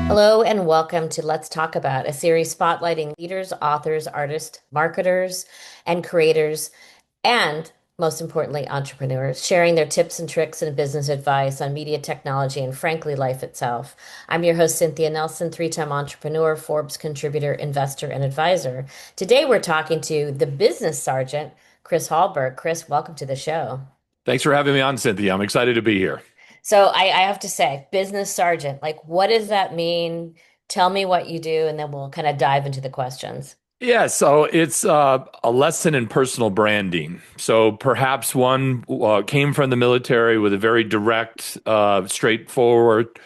Hello and welcome to Let's Talk About, a series spotlighting leaders, authors, artists, marketers, and creators, and most importantly, entrepreneurs, sharing their tips and tricks and business advice on media technology and frankly, life itself. I'm your host, Cynthia Nelson, three-time entrepreneur, Forbes contributor, investor, and advisor. Today, we're talking to the business sergeant, Chris Hallberg. Chris, welcome to the show. Thanks for having me on, Cynthia. I'm excited to be here. So I have to say, business sergeant, like what does that mean? Tell me what you do, and then we'll kind of dive into the questions. Yeah, so it's a lesson in personal branding. So perhaps one came from the military with a very direct, straightforward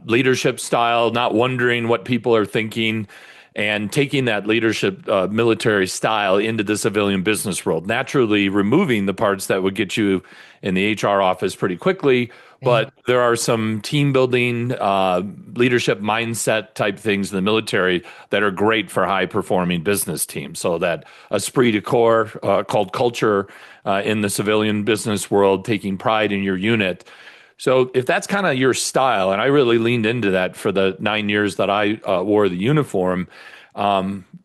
leadership style, not wondering what people are thinking, and taking that leadership military style into the civilian business world, naturally removing the parts that would get you in the HR office pretty quickly. Right. But there are some team building, leadership mindset type things in the military that are great for high performing business teams. So that esprit de corps, called culture, in the civilian business world, taking pride in your unit. So if that's kind of your style, and I really leaned into that for the 9 years that I wore the uniform,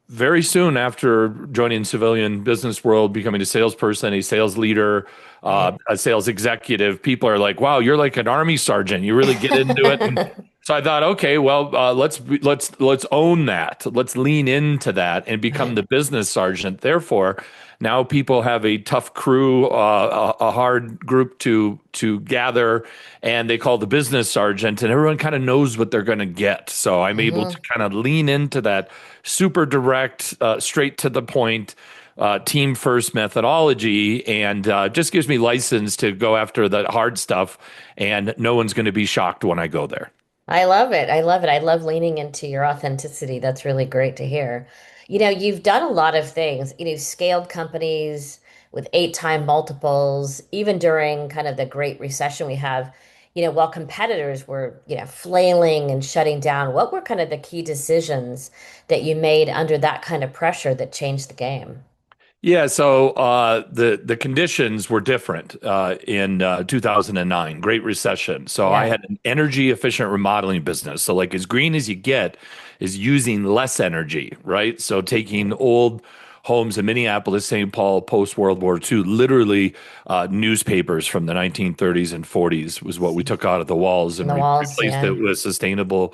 very soon after joining civilian business world, becoming a salesperson, a sales leader, Right. a sales executive, people are like, "Wow, you're like an army sergeant. You really get into it." And so I thought, okay, well, let's own that. Let's lean into that and become Right. the business sergeant. Therefore, now people have a tough crew, a hard group to gather, and they call the business sergeant, and everyone kind of knows what they're going to get. So I'm able to Hmm. kind of lean into that super direct, straight to the point, team first methodology, and just gives me license to go after the hard stuff, and no one's going to be shocked when I go there. I love it. I love it. I love leaning into your authenticity. That's really great to hear. You've done a lot of things. Scaled companies with eight-time multiples, even during kind of the Great Recession we have, while competitors were, flailing and shutting down. What were kind of the key decisions that you made under that kind of pressure that changed the game? Yeah, so the conditions were different in 2009, Great Recession. So I Yeah. had an energy efficient remodeling business. So like as green as you get is using less energy, right? So taking old homes in Minneapolis, St. Paul, post World War II, literally newspapers from the 1930s and 40s was what we took out of the walls On and the walls, replaced it yeah. with sustainable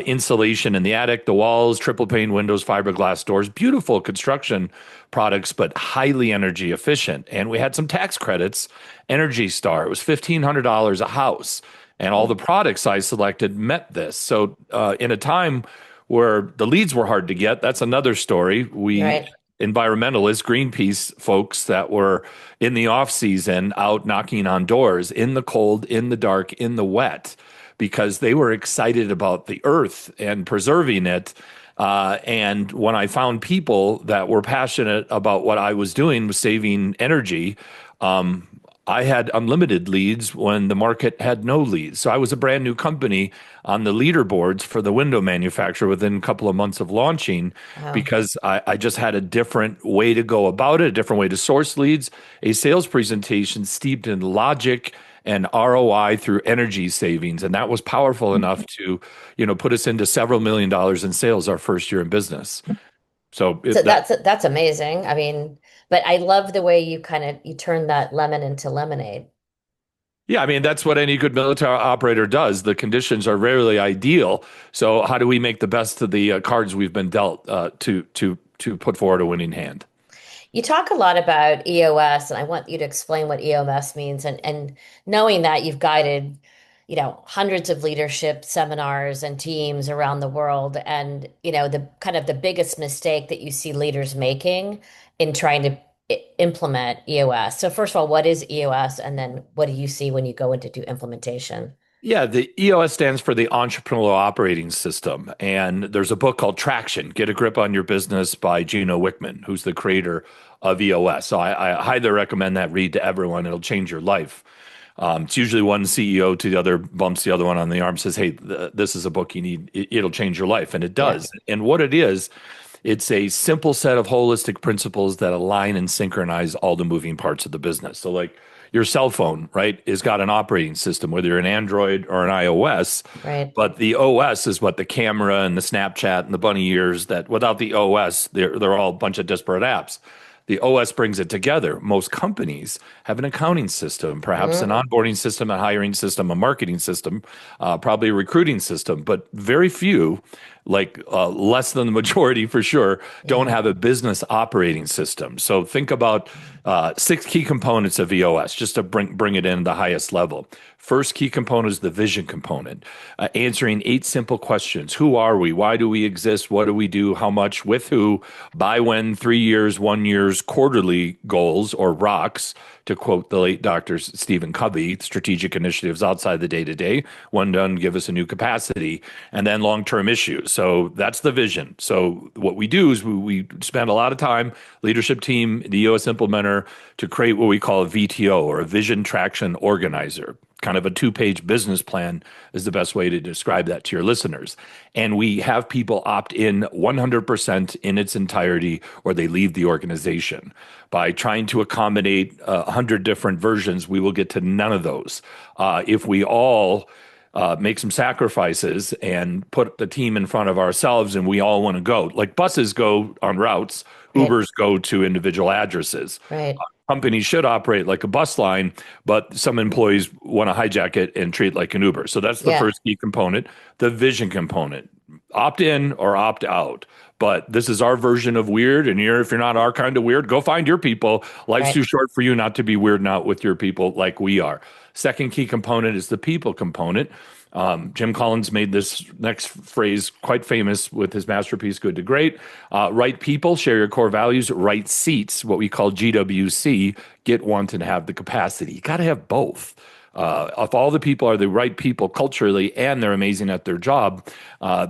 insulation in the attic, the walls, triple pane windows, fiberglass doors, beautiful construction products, but highly energy efficient. And we had some tax credits. Energy Star, it was $1,500 a house. And all the products I selected met this. So, in a time where the leads were hard to get, that's another story. We Right. environmentalists, Greenpeace folks that were in the off season out knocking on doors in the cold, in the dark, in the wet, because they were excited about the earth and preserving it. And when I found people that were passionate about what I was doing, was saving energy, um, I had unlimited leads when the market had no leads. So I was a brand new company on the leaderboards for the window manufacturer within a couple of months of launching Wow. because I just had a different way to go about it, a different way to source leads, a sales presentation steeped in logic and ROI through energy savings. And that was powerful enough to, put us into several million dollars in sales our first year in business. So So that, that's amazing. I mean, but I love the way you turn that lemon into lemonade. yeah, I mean, that's what any good military operator does. The conditions are rarely ideal. So how do we make the best of the cards we've been dealt to put forward a winning hand? You talk a lot about EOS, and I want you to explain what EOS means. And knowing that you've guided, hundreds of leadership seminars and teams around the world, and the kind of the biggest mistake that you see leaders making in trying to implement EOS. So first of all, what is EOS, and then what do you see when you go in to do implementation? Yeah, the EOS stands for the Entrepreneurial Operating System. And there's a book called Traction, Get a Grip on Your Business by Gino Wickman, who's the creator of EOS. So I highly recommend that read to everyone. It'll change your life. It's usually one CEO to the other bumps the other one on the arm, says, "Hey, this is a book you need. It'll change your life." And it Yeah. does. And what it is, it's a simple set of holistic principles that align and synchronize all the moving parts of the business. So, like, your cell phone, right, has got an operating system, whether you're an Android or an iOS. Right. But the OS is what the camera and the Snapchat and the bunny ears that without the OS, they're all a bunch of disparate apps. The OS brings it together. Most companies have an accounting system, perhaps an Mm, onboarding system, a hiring system, a marketing system, probably a recruiting system, but very few, like less than the majority for sure, don't yeah. have a business operating system. So think about six key components of EOS, just to bring it in the highest level. First key component is the vision component, answering eight simple questions. Who are we? Why do we exist? What do we do? How much? With who? By when? 3 years, 1 year's, quarterly goals or rocks, to quote the late Dr. Stephen Covey, strategic initiatives outside the day to day. When done, give us a new capacity, and then long term issues. So that's the vision. So what we do is we spend a lot of time, leadership team, the EOS implementer, to create what we call a VTO or a vision traction organizer. Kind of a two-page business plan is the best way to describe that to your listeners. And we have people opt in 100% in its entirety, or they leave the organization. By trying to accommodate 100 different versions, we will get to none of those. If we all make some sacrifices and put the team in front of ourselves and we all want to go, like buses go on routes, Right. Ubers go to individual addresses. Right. Companies should operate like a bus line, but some employees want to hijack it and treat it like an Uber. So that's the Yeah. first key component. The vision component, opt in or opt out. But this is our version of weird. And if you're not our kind of weird, go find your people. Life's Right. too short for you not to be weirding out with your people like we are. Second key component is the people component. Jim Collins made this next phrase quite famous with his masterpiece, Good to Great. Right people, share your core values. Right seats, what we call GWC, get, want, and have the capacity. You got to have both. If all the people are the right people culturally and they're amazing at their job,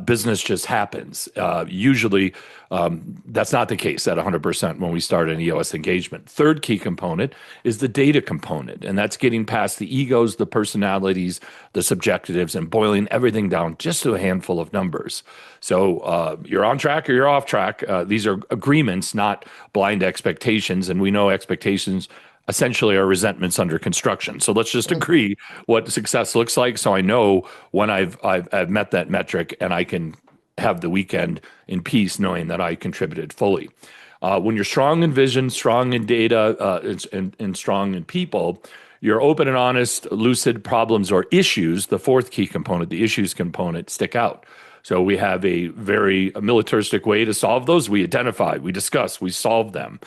business just happens. Usually, that's not the case at 100% when we start an EOS engagement. Third key component is the data component, and that's getting past the egos, the personalities, the subjectives, and boiling everything down just to a handful of numbers. So you're on track or you're off track. These are agreements, not blind expectations, and we know expectations essentially are resentments under construction. So let's just Mm, agree what success looks like, so I know when I've met that metric and I can have the weekend in peace knowing that I contributed fully. When you're strong in vision, strong in data, and strong in people, you're open and honest, lucid. Problems or issues, the fourth key component, the issues component, stick out. So we have a very militaristic way to solve those. We identify, we discuss, we solve them.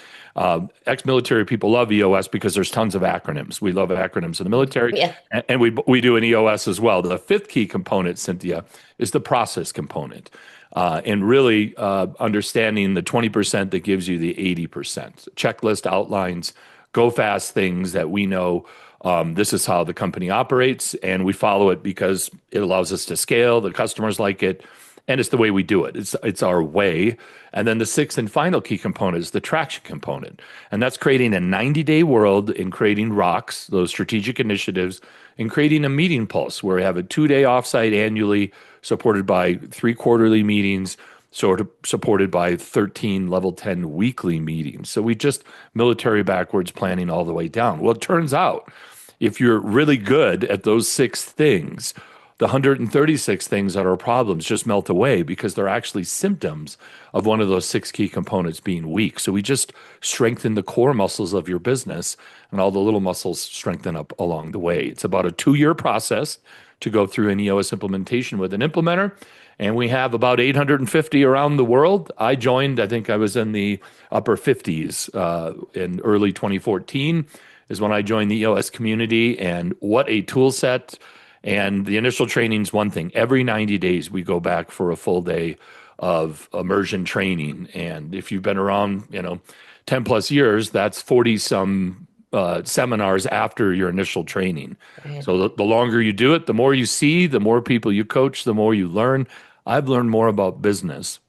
Ex-military people love EOS because there's tons of acronyms. We love acronyms in the military, yeah. and we do an EOS as well. The fifth key component, Cynthia, is the process component. And really understanding the 20% that gives you the 80%. Checklist outlines, go fast things that we know this is how the company operates, and we follow it because it allows us to scale. The customers like it, and it's the way we do it. It's our way. And then the sixth and final key component is the traction component, and that's creating a 90-day world in creating rocks, those strategic initiatives, and creating a meeting pulse where we have a 2-day offsite annually, supported by 3 quarterly meetings, sort of supported by 13 level 10 weekly meetings. So we just military backwards planning all the way down. Well, it turns out if you're really good at those 6 things, the 136 things that are problems just melt away because they're actually symptoms of one of those 6 key components being weak. So we just strengthen the core muscles of your business, and all the little muscles strengthen up along the way. It's about a 2-year process to go through an EOS implementation with an implementer. And we have about 850 around the world. I joined, I think I was in the upper 50s in early 2014 is when I joined the EOS community. And what a tool set. And the initial training is one thing. Every 90 days, we go back for a full day of immersion training. And if you've been around, 10 plus years, that's 40 some seminars after your initial training. Right. So the longer you do it, the more you see, the more people you coach, the more you learn. I've learned more about business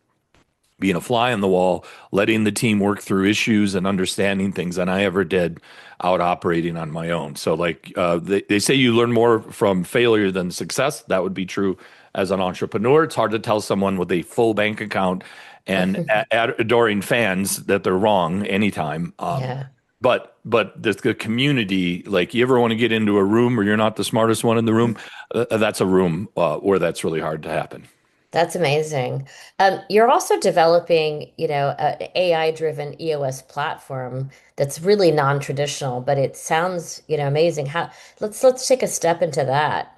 being a fly on the wall, letting the team work through issues and understanding things than I ever did out operating on my own. So, like they say, you learn more from failure than success. That would be true as an entrepreneur. It's hard to tell someone with a full bank account and adoring fans that they're wrong anytime. Yeah. But the community, like you ever want to get into a room where you're not the smartest one in the room, that's a room where that's really hard to happen. That's amazing. You're also developing, a AI-driven EOS platform that's really non-traditional, but it sounds, amazing. Let's take a step into that.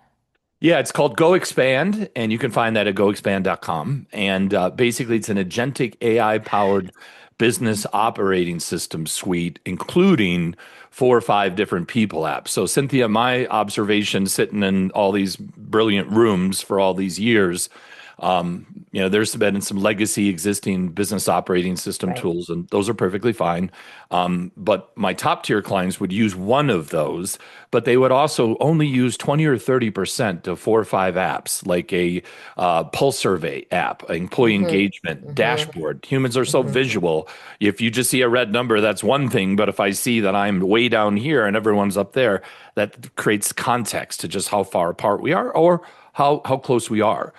Yeah, it's called Go Expand, and you can find that at goexpand.com. And basically, it's an agentic AI powered business operating system suite, including 4 or 5 different people apps. So, Cynthia, my observation sitting in all these brilliant rooms for all these years, there's been some legacy existing business operating system Right. tools, and those are perfectly fine. But my top tier clients would use one of those, but they would also only use 20 or 30% of 4 or 5 apps, like a pulse survey app, employee Mm-hmm. engagement Mm-hmm. dashboard. Humans are so Mm-hmm. visual. If you just see a red number, that's one thing. But if I see that I'm way down here and everyone's up there, that creates context to just how far apart we are or how close we are.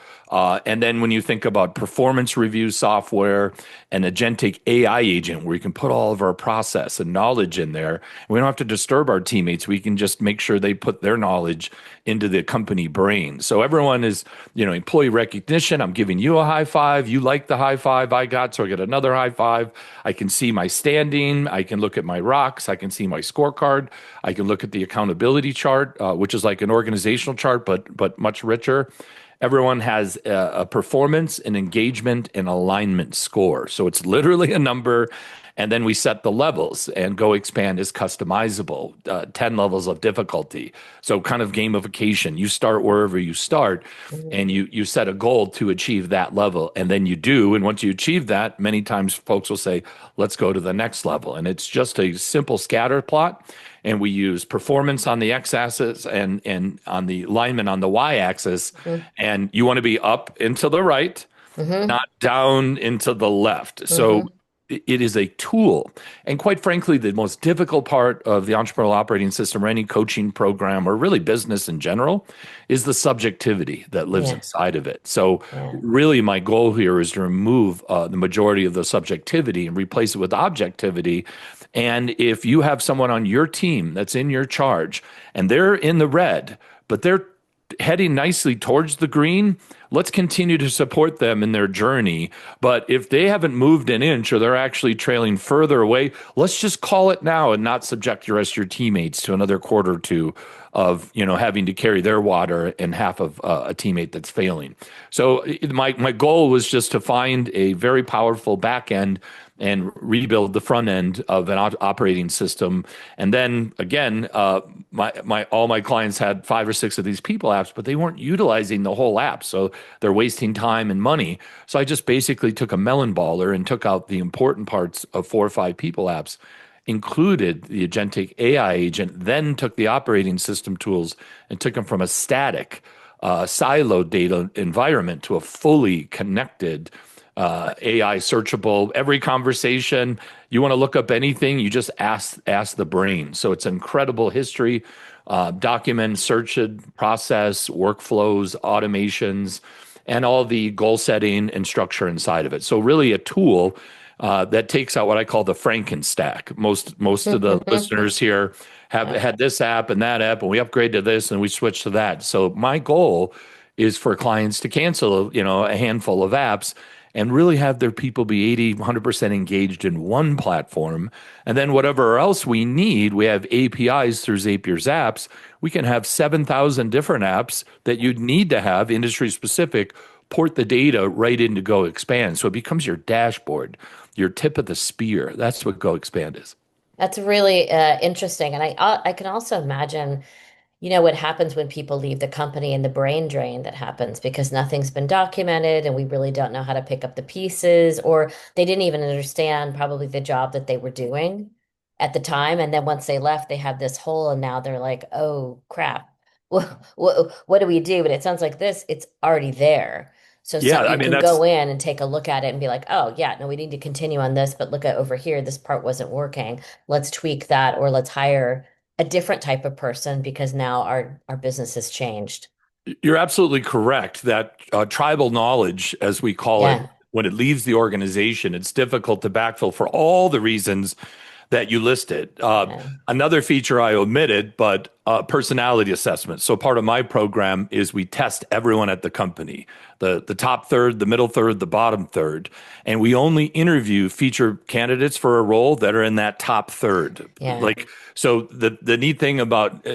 And then when you think about performance review software, an agentic AI agent where you can put all of our process and knowledge in there, we don't have to disturb our teammates. We can just make sure they put their knowledge into the company brain. So everyone is, employee recognition. I'm giving you a high five. You like the high five I got, so I get another high five. I can see my standing. I can look at my rocks. I can see my scorecard. I can look at the accountability chart, which is like an organizational chart, but much richer. Everyone has a performance, an engagement, and alignment score. So it's literally a number. And then we set the levels, and Go Expand is customizable, 10 levels of difficulty. So kind of gamification. You start wherever you start, Mm-hmm. and you set a goal to achieve that level. And then you do. And once you achieve that, many times folks will say, let's go to the next level. And it's just a simple scatter plot. And we use performance on the x-axis and on the alignment on the y-axis. And you want to be up and to the right, Mm-hmm. not down into the left. So Mm-hmm. it is a tool. And quite frankly, the most difficult part of the entrepreneurial operating system or any coaching program or really business in general is the subjectivity that lives Yeah. inside of it. So Yeah. really my goal here is to remove the majority of the subjectivity and replace it with objectivity. And if you have someone on your team that's in your charge and they're in the red, but they're heading nicely towards the green, let's continue to support them in their journey. But if they haven't moved an inch or they're actually trailing further away, let's just call it now and not subject the rest of your teammates to another quarter or two of having to carry their water and half of a teammate that's failing. So my goal was just to find a very powerful back end and rebuild the front end of an operating system. And then again, my all my clients had 5 or 6 of these people apps, but they weren't utilizing the whole app, so they're wasting time and money. So I just basically took a melon baller and took out the important parts of 4 or 5 people apps, included the agentic AI agent, then took the operating system tools and took them from a static, siloed data environment to a fully connected AI searchable. Every conversation, you want to look up anything, you just ask the brain. So it's incredible history, document, search it, process, workflows, automations, and all the goal setting and structure inside of it. So really a tool that takes out what I call the Frankenstack. Most of the listeners here have Yeah. had this app and that app, and we upgrade to this and we switch to that. So my goal is for clients to cancel, a handful of apps and really have their people be 80, 100% engaged in one platform. And then whatever else we need, we have APIs through Zapier's apps. We can have 7,000 different apps that you'd need to have industry specific, port the data right into Go Expand. So it becomes your dashboard, your tip of the spear. That's what Go Expand is. That's really interesting. And I can also imagine, what happens when people leave the company and the brain drain that happens because nothing's been documented and we really don't know how to pick up the pieces, or they didn't even understand probably the job that they were doing at the time. And then once they left, they have this hole and now they're like, oh crap. What do we do? But it sounds like it's already there. So Yeah, I you mean can go that's in and take a look at it and be like, oh yeah, no, we need to continue on this, but look at over here, this part wasn't working. Let's tweak that, or let's hire a different type of person because now our business has changed. You're absolutely correct that tribal knowledge, as we call it, Yeah. when it leaves the organization, it's difficult to backfill for all the reasons that you listed. Yeah. Another feature I omitted, but personality assessment. So part of my program is we test everyone at the company, the top third, the middle third, the bottom third, and we only interview feature candidates for a role that are in that top third. Yeah. Like so, the neat thing about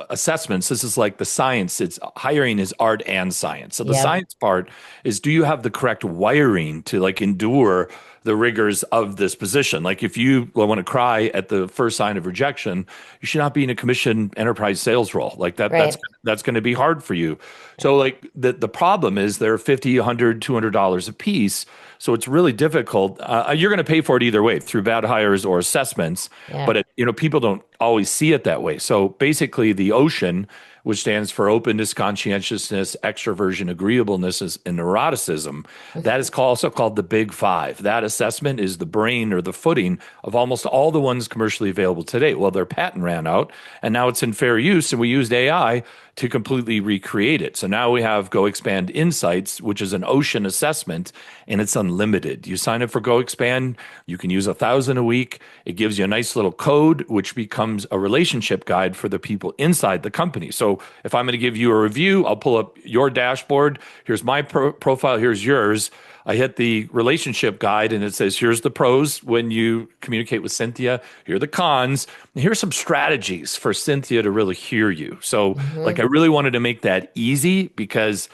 assessments, this is like the science. It's hiring is art and science. So the Yep. science part is, do you have the correct wiring to like endure the rigors of this position? Like if you want to cry at the first sign of rejection, you should not be in a commission enterprise sales role. Like Right. that's going to be hard for you. So like the problem is they're 50, 100, $200 a piece. So it's really difficult. You're going to pay for it either way through bad hires or assessments, Yeah. but people don't always see it that way. So basically the ocean, which stands for openness, conscientiousness, extroversion, agreeableness, and neuroticism. That is also called the Big Five. That assessment is the brain or the footing of almost all the ones commercially available today. Well, their patent ran out, and now it's in fair use, and we used AI to completely recreate it. So now we have Go Expand Insights, which is an ocean assessment, and it's unlimited. You sign up for Go Expand, you can use 1,000 a week. It gives you a nice little code, which becomes a relationship guide for the people inside the company. So if I'm going to give you a review, I'll pull up your dashboard. Here's my profile. Here's yours. I hit the relationship guide and it says, here's the pros when you communicate with Cynthia. Here are the cons. And here's some strategies for Cynthia to really hear you. So, like, I Hmm. really wanted to make that easy because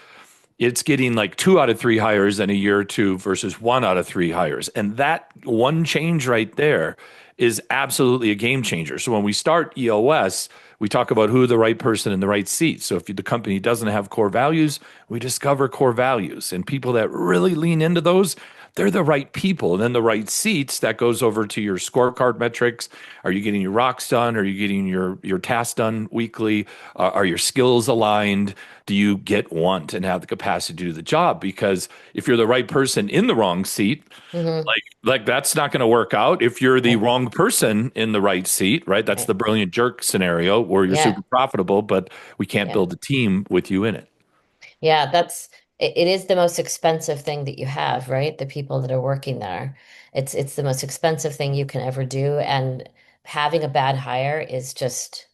it's getting like 2 out of 3 hires in a year or two versus 1 out of 3 hires. And that one change right there is absolutely a game changer. So when we start EOS, we talk about who the right person in the right seat. So if the company doesn't have core values, we discover core values. And people that really lean into those, they're the right people. And then the right seats, that goes over to your scorecard metrics. Are you getting your rocks done? Are you getting your tasks done weekly? Are your skills aligned? Do you get want and have the capacity to do the job? Because if you're the right person in the wrong seat, Hmm. like that's not going to work out. If you're the Right. wrong person in the right seat, right? That's Right. the brilliant jerk scenario where you're super Yeah. profitable, but we can't Yeah. build a team with you in it. Yeah, it is the most expensive thing that you have, right? The people that are working there. It's the most expensive thing you can ever do. And having a bad hire is just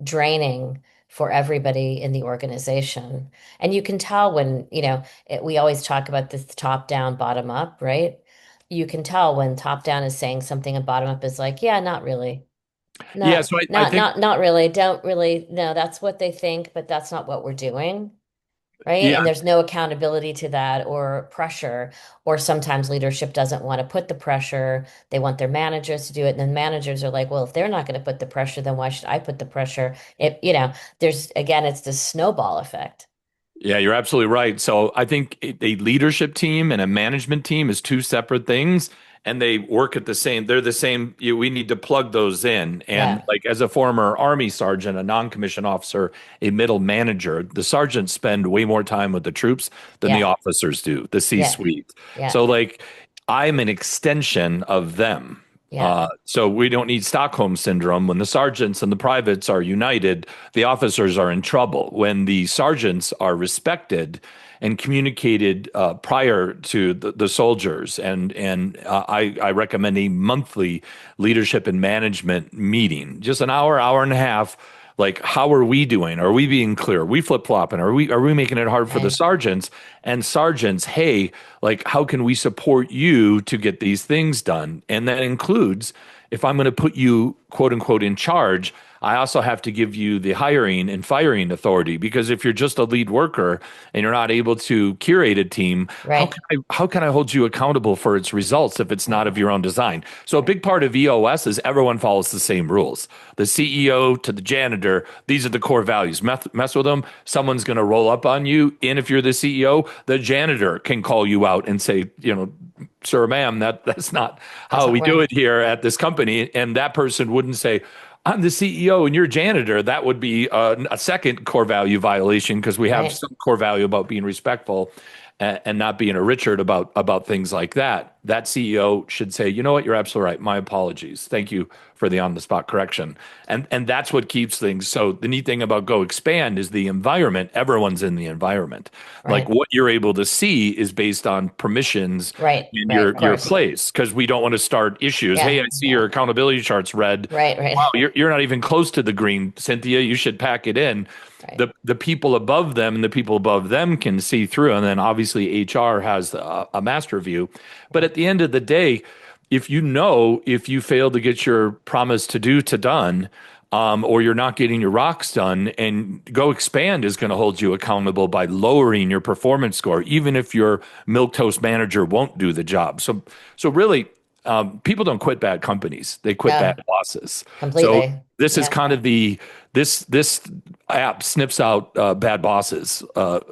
draining for everybody in the organization. And you can tell when, we always talk about this top down, bottom up, right? You can tell when top down is saying something and bottom up is like, yeah, not really. Yeah, Not so I not think not not really. Don't really. No, that's what they think, but that's not what we're doing, right? yeah, And there's no accountability to that or pressure, or sometimes leadership doesn't want to put the pressure. They want their managers to do it. And then managers are like, well, if they're not going to put the pressure, then why should I put the pressure? There's again, it's this snowball effect. yeah, you're absolutely right. So I think a leadership team and a management team is two separate things, and they work at the same. They're the same. We need to plug those in. And Yeah. like as a former Army sergeant, a non-commissioned officer, a middle manager, the sergeants spend way more time with the troops than the Yeah. officers do, the Yeah. C-suite. Yeah. So like I'm an extension of them. Yeah. So we don't need Stockholm syndrome. When the sergeants and the privates are united, the officers are in trouble. When the sergeants are respected and communicated prior to the soldiers, and I recommend a monthly leadership and management meeting, just an hour, hour and a half. Like, how are we doing? Are we being clear? Are we flip flopping? Are we making it hard for the Right. sergeants? And sergeants, hey, like, how can we support you to get these things done? And that includes, if I'm going to put you, quote unquote, in charge, I also have to give you the hiring and firing authority, because if you're just a lead worker and you're not able to curate a team, how Right. can I hold you accountable for its results if it's not Right. of your own design? So a Right. big part of EOS is everyone follows the same rules. The CEO to the janitor, these are the core values. Mess with them, someone's going to roll up on you. And if you're the CEO, the janitor can call you out and say, sir, or ma'am, that's not how Doesn't we do work. it here at this company. And that person wouldn't say, I'm the CEO and you're janitor. That would be a second core value violation, because we have Right. some core value about being respectful. and not being a Richard about things like that, that CEO should say, you know what, you're absolutely right. My apologies. Thank you for the on the spot correction. And that's what keeps things. So the neat thing about Go Expand is the environment. Everyone's in the environment. Like Right. what you're able to see is based on permissions Right. in Right. your Of course. place because we don't want to start issues. Hey, Yeah. I see Yeah. your accountability charts red. Right. Right. Wow, you're not even close to the green, Cynthia. You should pack it in. Right. The people above them and the people above them can see through, and then obviously HR has a master view. But Yeah. at the end of the day, if you fail to get your promise to do to done, or you're not getting your rocks done, and Go Expand is going to hold you accountable by lowering your performance score, even if your milquetoast manager won't do the job. So really, people don't quit bad companies; they quit bad No, bosses. So completely. this is Yeah. kind of this app sniffs out bad bosses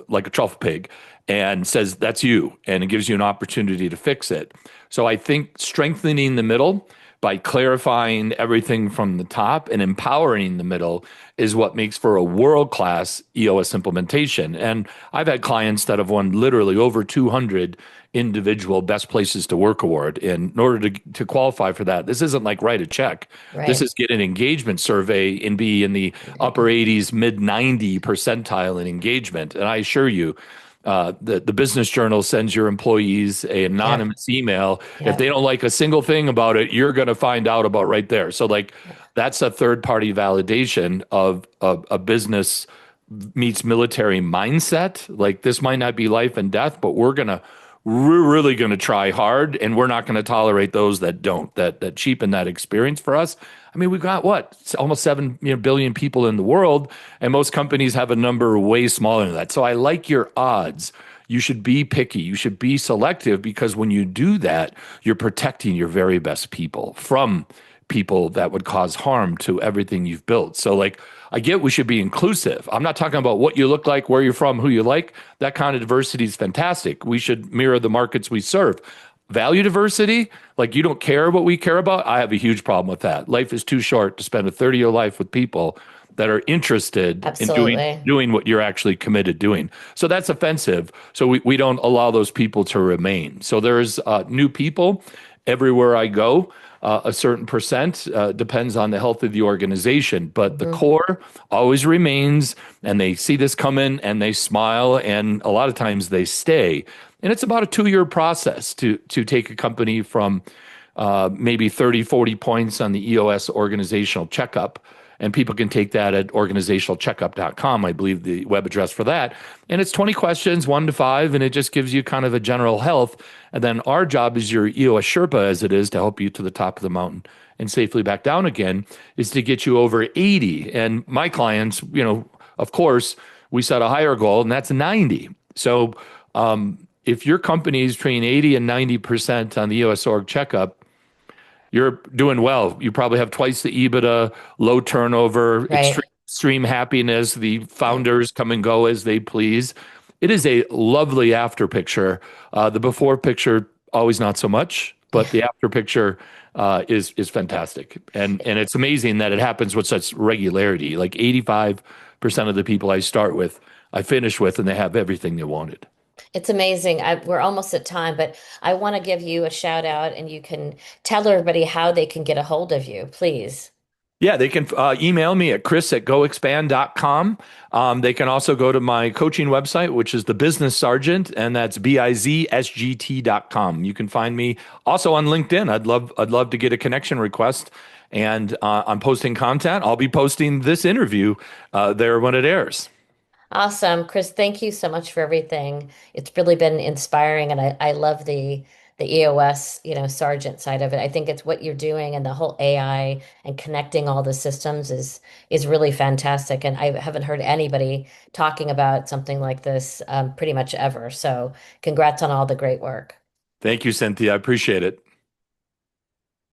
like a truffle pig and says that's you, and it gives you an opportunity to fix it. So I think strengthening the middle by clarifying everything from the top and empowering the middle is what makes for a world-class EOS implementation. And I've had clients that have won literally over 200 individual best places to work award. And in order to qualify for that, this isn't like write a check. This Right. is get an engagement survey and be in the upper 80s, mid 90 percentile in engagement. And I assure you, the business journal sends your employees an Yeah. anonymous email. If Yeah. they don't like a single thing about it, you're going to find out about right there. So like that's a third party validation of a business meets military mindset. Like this might not be life and death, but we're really going to try hard, and we're not going to tolerate those that don't that cheapen that experience for us. I mean, we've got what almost 7 billion people in the world, and most companies have a number way smaller than that. So I like your odds. You should be picky. You should be selective because when you do that, you're protecting your very best people from people that would cause harm to everything you've built. So, like, I get we should be inclusive. I'm not talking about what you look like, where you're from, who you like. That kind of diversity is fantastic. We should mirror the markets we serve. Value diversity, like you don't care what we care about. I have a huge problem with that. Life is too short to spend a 30-year life with people that are interested in Absolutely. doing what you're actually committed doing. So that's offensive. So we don't allow those people to remain. So there's new people everywhere I go. A certain percent depends on the health of the organization, but the Hmm. core always remains, and they see this coming and they smile, and a lot of times they stay. And it's about a 2-year process to take a company from maybe 30, 40 points on the EOS organizational checkup. And people can take that at organizationalcheckup.com, I believe the web address for that. And it's 20 questions, 1 to 5, and it just gives you kind of a general health. And then our job is your EOS Sherpa, as it is, to help you to the top of the mountain and safely back down again, is to get you over 80. And my clients, of course, we set a higher goal, and that's 90. So if your company is between 80 and 90% on the EOS org checkup, you're doing well. You probably have twice the EBITDA, low turnover, Right. extreme happiness. The Right. founders come and go as they please. It is a lovely after picture. The before picture, always not so much, but the after picture is fantastic. And it's amazing that it happens with such regularity. Like 85% of the people I start with, I finish with, and they have everything they wanted. It's amazing. We're almost at time, but I want to give you a shout out and you can tell everybody how they can get a hold of you, please. Yeah, they can email me at chris@goexpand.com. They can also go to my coaching website, which is the Business Sergeant, and that's bizsgt.com. You can find me also on LinkedIn. I'd love to get a connection request, and I'm posting content. I'll be posting this interview there when it airs. Awesome. Chris, thank you so much for everything. It's really been inspiring and I love the EOS, Sargent side of it. I think it's what you're doing and the whole AI and connecting all the systems is really fantastic. And I haven't heard anybody talking about something like this pretty much ever. So congrats on all the great work. Thank you, Cynthia. I appreciate it.